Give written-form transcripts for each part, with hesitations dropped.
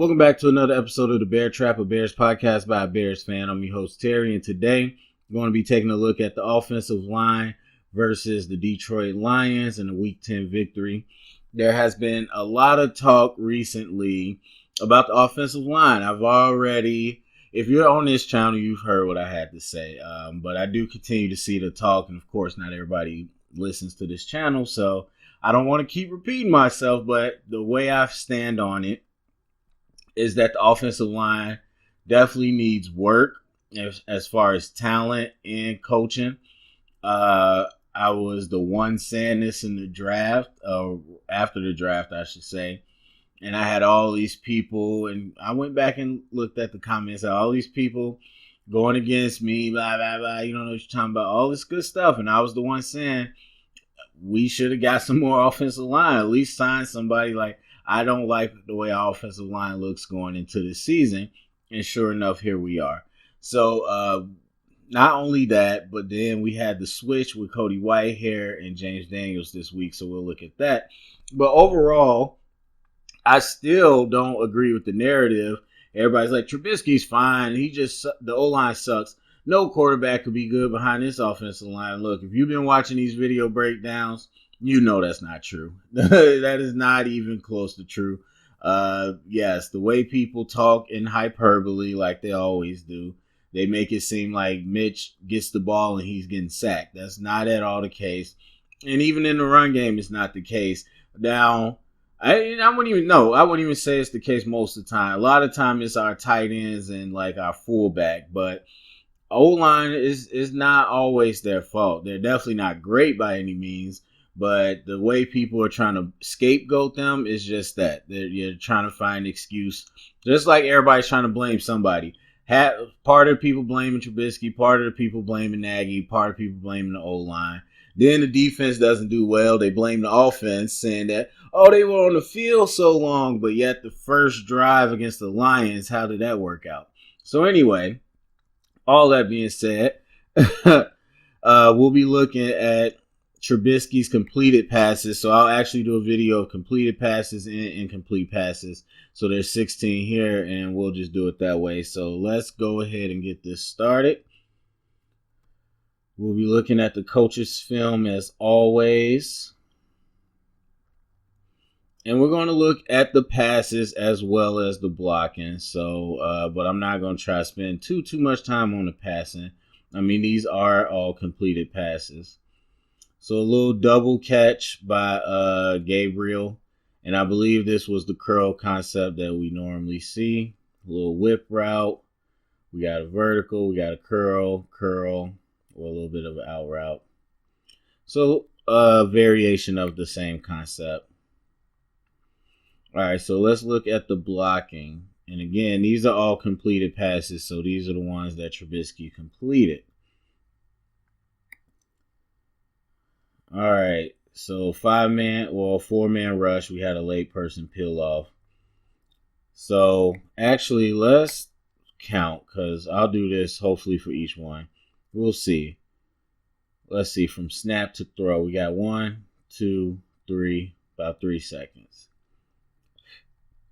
Welcome back to another episode of the Bear Trap, a Bears podcast by a Bears fan. I'm your host, Terry, and today we're going to be taking a look at the offensive line versus the Detroit Lions in a Week 10 victory. There has been a lot of talk recently about the offensive line. If you're on this channel, you've heard what I had to say, but I do continue to see the talk, and of course, not everybody listens to this channel, so I don't want to keep repeating myself, but the way I stand on it is that the offensive line definitely needs work as far as talent and coaching. I was the one saying this in the draft, after the draft, I should say. And I had all these people, and I went back and looked at the comments, all these people going against me, blah, blah, blah. You don't know what you're talking about, all this good stuff. And I was the one saying, we should have got some more offensive line, at least sign somebody. Like, I don't like the way our offensive line looks going into the season. And sure enough, here we are. So not only that, but then we had the switch with Cody Whitehair and James Daniels this week. So we'll look at that. But overall, I still don't agree with the narrative. Everybody's like, Trubisky's fine. The O-line sucks. No quarterback could be good behind this offensive line. Look, if you've been watching these video breakdowns, you know that's not true. That is not even close to true. Yes, the way people talk in hyperbole like they always do, they make it seem like Mitch gets the ball and he's getting sacked. That's not at all the case. And even in the run game, it's not the case. Now, I wouldn't even say it's the case most of the time. A lot of time it's our tight ends and like our fullback, but O-line is not always their fault. They're definitely not great by any means, but the way people are trying to scapegoat them is just that. You're trying to find an excuse. Just like everybody's trying to blame somebody. Part of the people blaming Trubisky, part of the people blaming Nagy, part of the people blaming the O-line. Then the defense doesn't do well. They blame the offense, saying that, they were on the field so long, but yet the first drive against the Lions, how did that work out? So anyway, all that being said, we'll be looking at Trubisky's completed passes. So I'll actually do a video of completed passes and incomplete passes. So there's 16 here, and we'll just do it that way. So let's go ahead and get this started. We'll be looking at the coach's film as always. And we're going to look at the passes as well as the blocking. So, but I'm not going to try to spend too much time on the passing. I mean, these are all completed passes. So a little double catch by Gabriel. And I believe this was the curl concept that we normally see. A little whip route. We got a vertical. We got a curl, or a little bit of an out route. So a variation of the same concept. All right, so let's look at the blocking. And again, these are all completed passes, so these are the ones that Trubisky completed. All right, so 4-man rush. We had a late person peel off. So actually, let's count, because I'll do this hopefully for each one. We'll see. Let's see, from snap to throw, we got 1, 2, 3, about 3 seconds.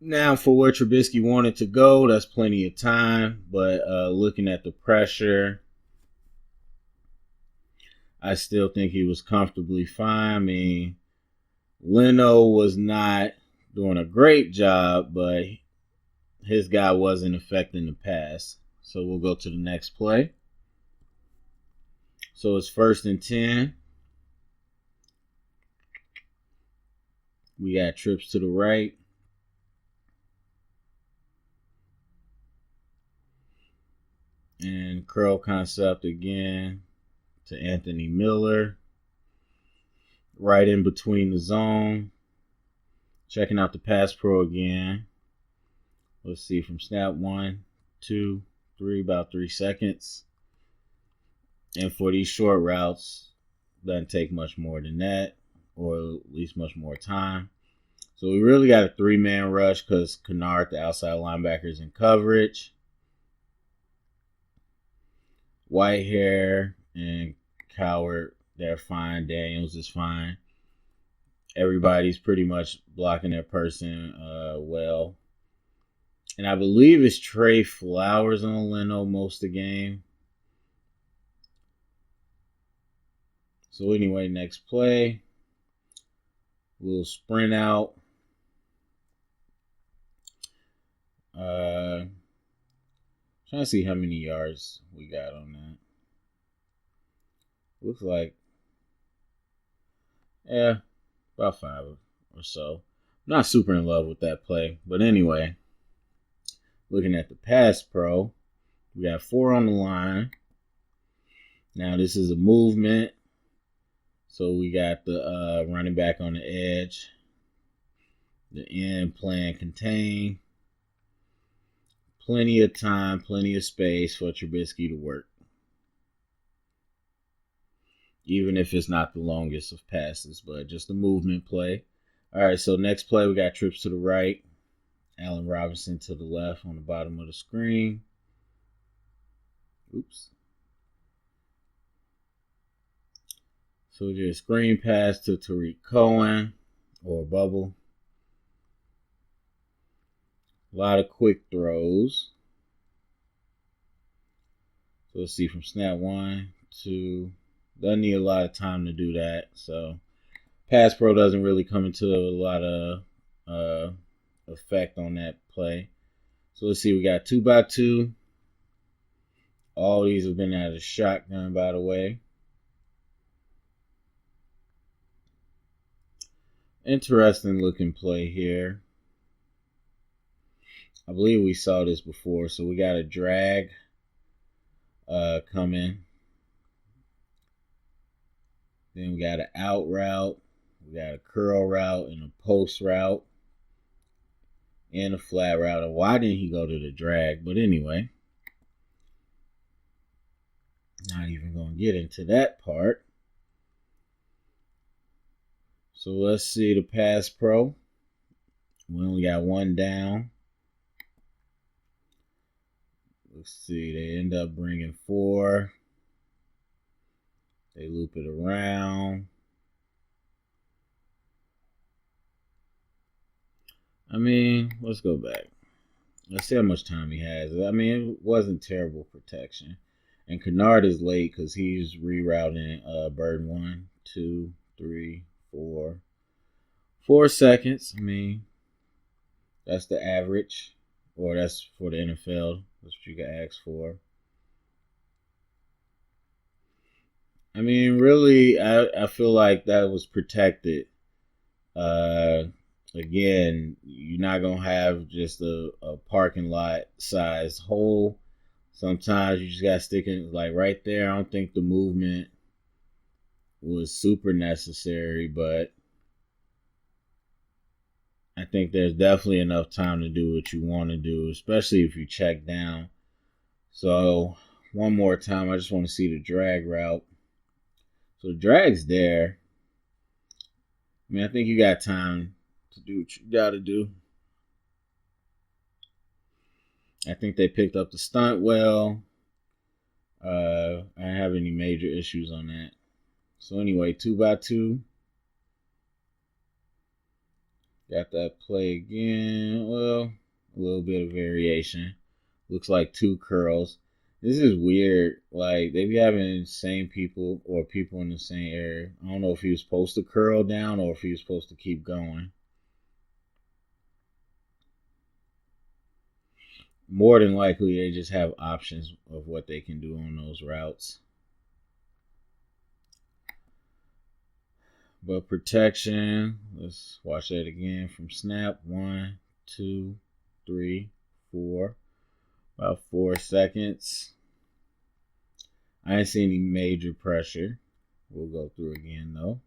Now, for where Trubisky wanted to go, that's plenty of time. But looking at the pressure, I still think he was comfortably fine. I mean, Leno was not doing a great job, but his guy wasn't affecting the pass. So we'll go to the next play. So it's 1st and 10. We got trips to the right. And curl concept again to Anthony Miller. Right in between the zone. Checking out the pass pro again. Let's see, from snap 1, 2, 3, about 3 seconds. And for these short routes, doesn't take much more than that, or at least much more time. So we really got a 3-man rush because Kennard, the outside linebacker, is in coverage. Whitehair and Coward, they're fine. Daniels is fine. Everybody's pretty much blocking their person well. And I believe it's Trey Flowers on Leno most of the game. So anyway, next play. Little sprint out. Trying to see how many yards we got on that. Looks like, yeah, about 5 or so. I'm not super in love with that play. But anyway, looking at the pass pro, we got 4 on the line. Now this is a movement. So we got the running back on the edge. The end playing contain. Plenty of time, plenty of space for Trubisky to work. Even if it's not the longest of passes, but just a movement play. All right, so next play, we got trips to the right. Allen Robinson to the left on the bottom of the screen. Oops. So just screen pass to Tariq Cohen or Bubble. A lot of quick throws. So let's see from snap 1 to... Doesn't need a lot of time to do that. So pass pro doesn't really come into a lot of effect on that play. So let's see. We got 2x2. All these have been out of shotgun, by the way. Interesting looking play here. I believe we saw this before. So we got a drag coming. Then we got an out route. We got a curl route and a post route. And a flat route. And why didn't he go to the drag? But anyway. Not even going to get into that part. So let's see the pass pro. We only got 1 down. Let's see. They end up bringing 4. They loop it around. I mean, let's go back. Let's see how much time he has. I mean, it wasn't terrible protection. And Kennard is late because he's rerouting bird 1, 2, 3, 4. 4 seconds. I mean, that's the average. Or that's for the NFL. That's what you can ask for. I mean, really, I feel like that was protected. Again, you're not going to have just a parking lot size hole. Sometimes you just got to stick it like right there. I don't think the movement was super necessary, but I think there's definitely enough time to do what you want to do, especially if you check down. So one more time, I just want to see the drag route. So the drag's there. I mean, I think you got time to do what you got to do. I think they picked up the stunt well. I don't have any major issues on that. So anyway, 2x2. Got that play again. Well, a little bit of variation. Looks like 2 curls. This is weird. Like, they be having the same people or people in the same area. I don't know if he was supposed to curl down or if he was supposed to keep going. More than likely, they just have options of what they can do on those routes. But protection, let's watch that again from snap. 1, 2, 3, 4. About 4 seconds. I didn't see any major pressure. We'll go through again though.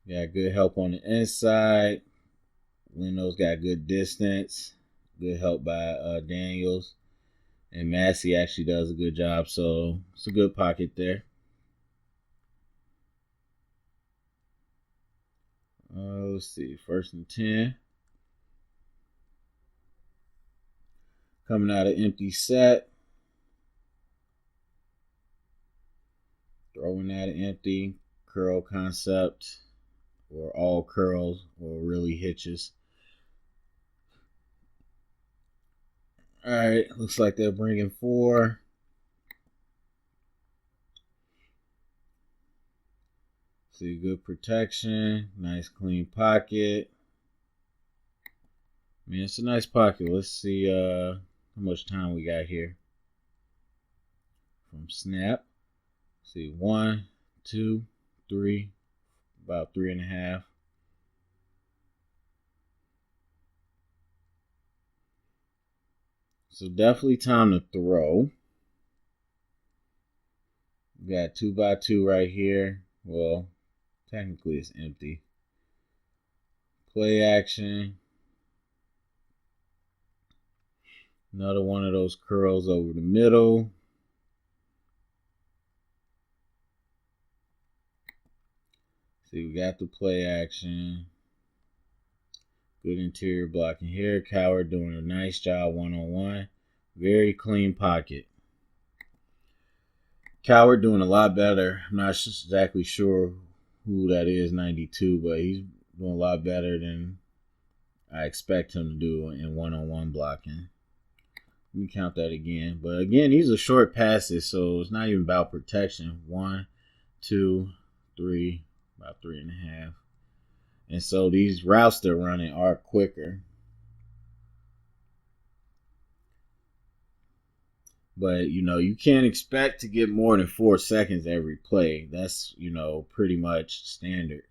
Got good help on the inside. Leno's got good distance. Good help by Daniels. And Massey actually does a good job. So it's a good pocket there. Let's see. 1st and 10. Coming out of empty set. Throwing that empty. Curl concept. Or all curls. Or really hitches. right, looks like they're bringing 4. See, good protection, nice clean pocket. I mean, it's a nice pocket. Let's see how much time we got here. From snap. See, 1, 2, 3, about 3.5. So definitely time to throw. We got 2x2 right here. Well, technically it's empty. Play action. Another one of those curls over the middle. See, we got the play action. Good interior blocking here. Coward doing a nice job one-on-one. Very clean pocket. Coward doing a lot better. I'm not exactly sure who that is, 92, but he's doing a lot better than I expect him to do in one-on-one blocking. Let me count that again. But again, these are short passes, so it's not even about protection. 1, 2, 3, about 3.5. And so these routes they're running are quicker. But, you can't expect to get more than 4 seconds every play. That's, pretty much standard.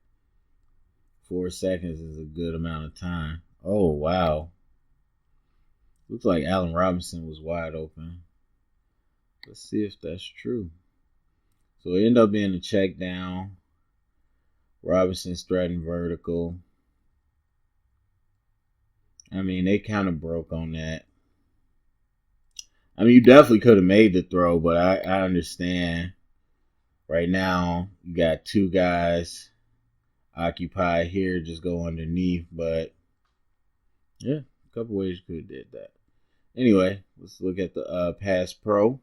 4 seconds is a good amount of time. Oh, wow. Looks like Allen Robinson was wide open. Let's see if that's true. So it ended up being a check down. Robinson's threading vertical. I mean, they kind of broke on that. I mean, you definitely could have made the throw, but I understand. Right now, you got 2 guys occupied here. Just go underneath. But, yeah, a couple ways you could have did that. Anyway, let's look at the pass pro.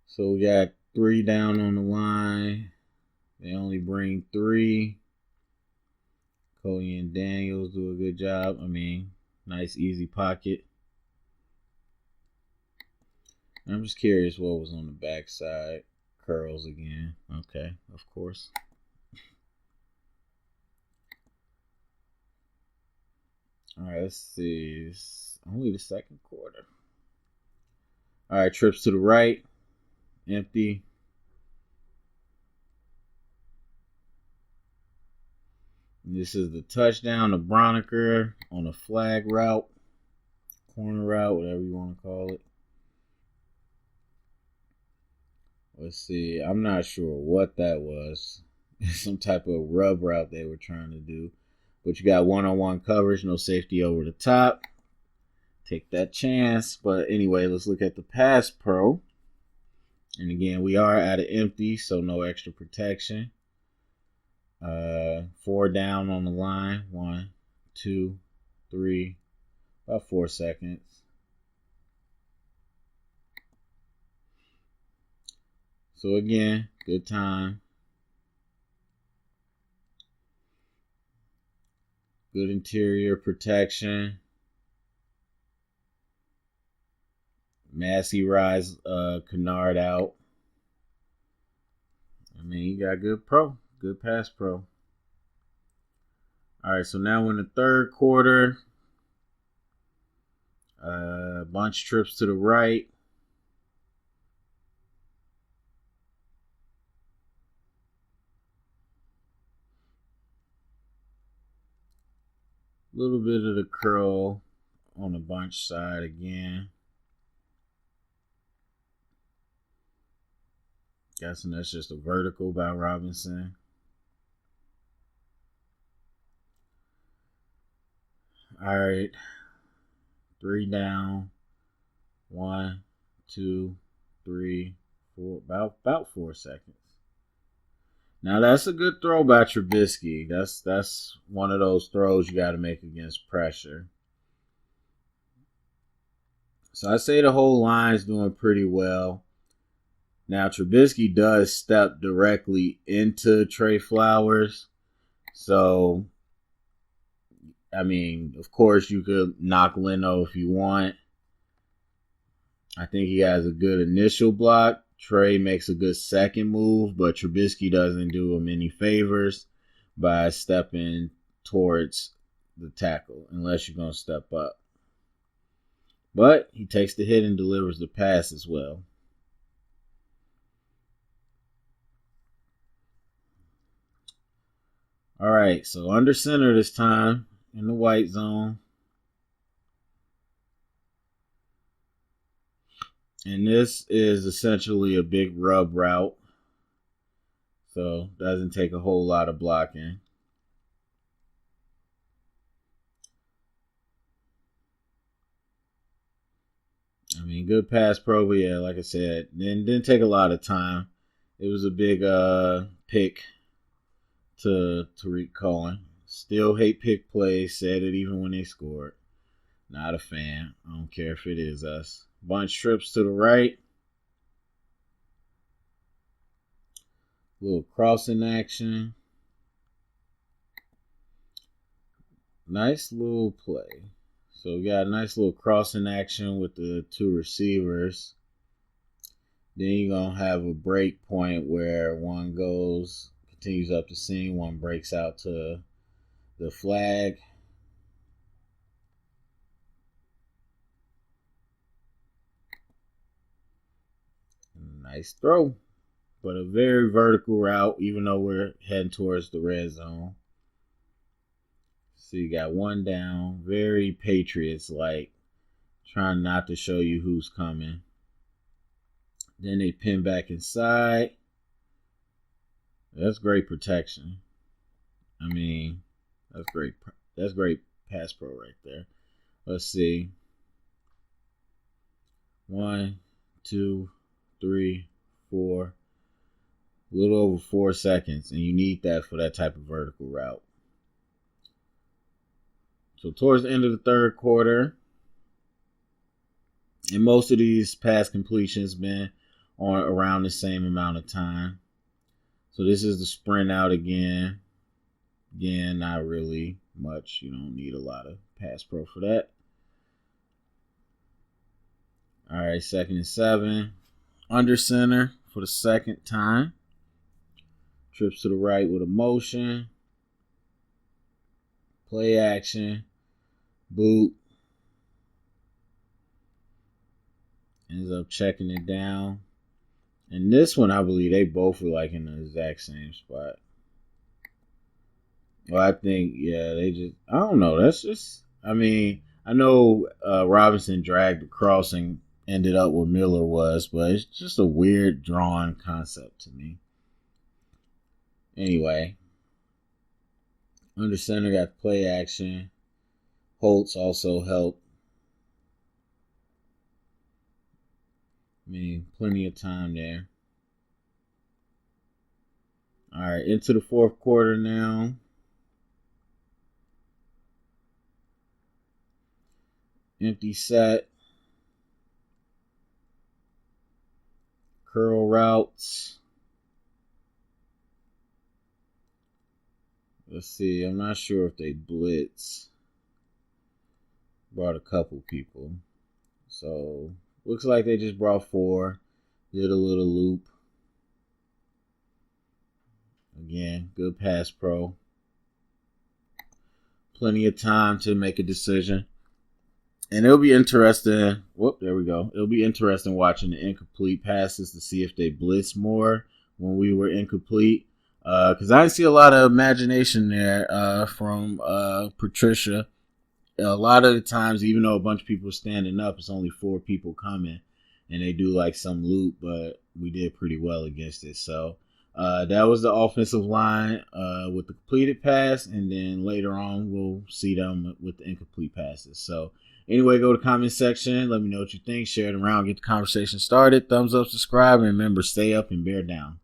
So we got 3 down on the line. They only bring 3. Cody and Daniels do a good job. I mean, nice, easy pocket. I'm just curious what was on the backside. Curls again. Okay, of course. All right, let's see. It's only the second quarter. All right, trips to the right. Empty. This is the touchdown to Broniker on a flag route, corner route, whatever you want to call it. Let's see. I'm not sure what that was. Some type of rub route they were trying to do. But you got one-on-one coverage, no safety over the top. Take that chance. But anyway, let's look at the pass pro. And again, we are at an empty, so no extra protection. 4 down on the line. 1, 2, 3, about 4 seconds. So again, good time. Good interior protection. Massey rides Kennard out. I mean, you got good pro. Good pass pro. All right, so now we're in the third quarter. Bunch trips to the right. A little bit of the curl on the bunch side again. Guessing that's just a vertical by Robinson. All right. 3 down. 1, 2, 3, 4. About 4 seconds. Now that's a good throw by Trubisky. That's one of those throws you got to make against pressure. So I say the whole line's doing pretty well. Now Trubisky does step directly into Trey Flowers. So I mean, of course, you could knock Leno if you want. I think he has a good initial block. Trey makes a good second move, but Trubisky doesn't do him any favors by stepping towards the tackle unless you're going to step up. But he takes the hit and delivers the pass as well. All right, so under center this time in the white zone. And this is essentially a big rub route. So doesn't take a whole lot of blocking. I mean, good pass pro, but yeah, like I said, didn't take a lot of time. It was a big pick to Tariq Cohen. Still hate pick plays. Said it even when they scored. Not a fan. I don't care if it is us. Bunch trips to the right. Little crossing action. Nice little play. So we got a nice little crossing action with the two receivers. Then you're going to have a break point where one continues up the seam, one breaks out to the flag. Nice throw. But a very vertical route, even though we're heading towards the red zone. So you got one down. Very Patriots-like. Trying not to show you who's coming. Then they pin back inside. That's great protection. I mean, that's great. That's great pass pro right there. Let's see. 1, 2, 3, 4. A little over 4 seconds, and you need that for that type of vertical route. So towards the end of the third quarter, and most of these pass completions been on around the same amount of time. So this is the sprint out again. Again, not really much. You don't need a lot of pass pro for that. All right, 2nd and 7. Under center for the second time. Trips to the right with a motion. Play action. Boot. Ends up checking it down. And this one, I believe they both were like in the exact same spot. Well, I think, yeah, I don't know. That's just, I mean, I know Robinson dragged across and ended up where Miller was, but it's just a weird drawn concept to me. Anyway, under center got play action. Holtz also helped. I mean, plenty of time there. All right, into the fourth quarter now. Empty set. Curl routes. Let's see. I'm not sure if they blitz. Brought a couple people. So, looks like they just brought 4. Did a little loop. Again, good pass pro. Plenty of time to make a decision. And it'll be interesting. There we go. It'll be interesting watching the incomplete passes to see if they blitz more when we were incomplete. Because I didn't see a lot of imagination there from Patricia. A lot of the times, even though a bunch of people are standing up, it's only 4 people coming. And they do like some loop, but we did pretty well against it. So that was the offensive line with the completed pass. And then later on, we'll see them with the incomplete passes. So anyway, go to the comment section. Let me know what you think. Share it around. Get the conversation started. Thumbs up, subscribe. And remember, stay up and bear down.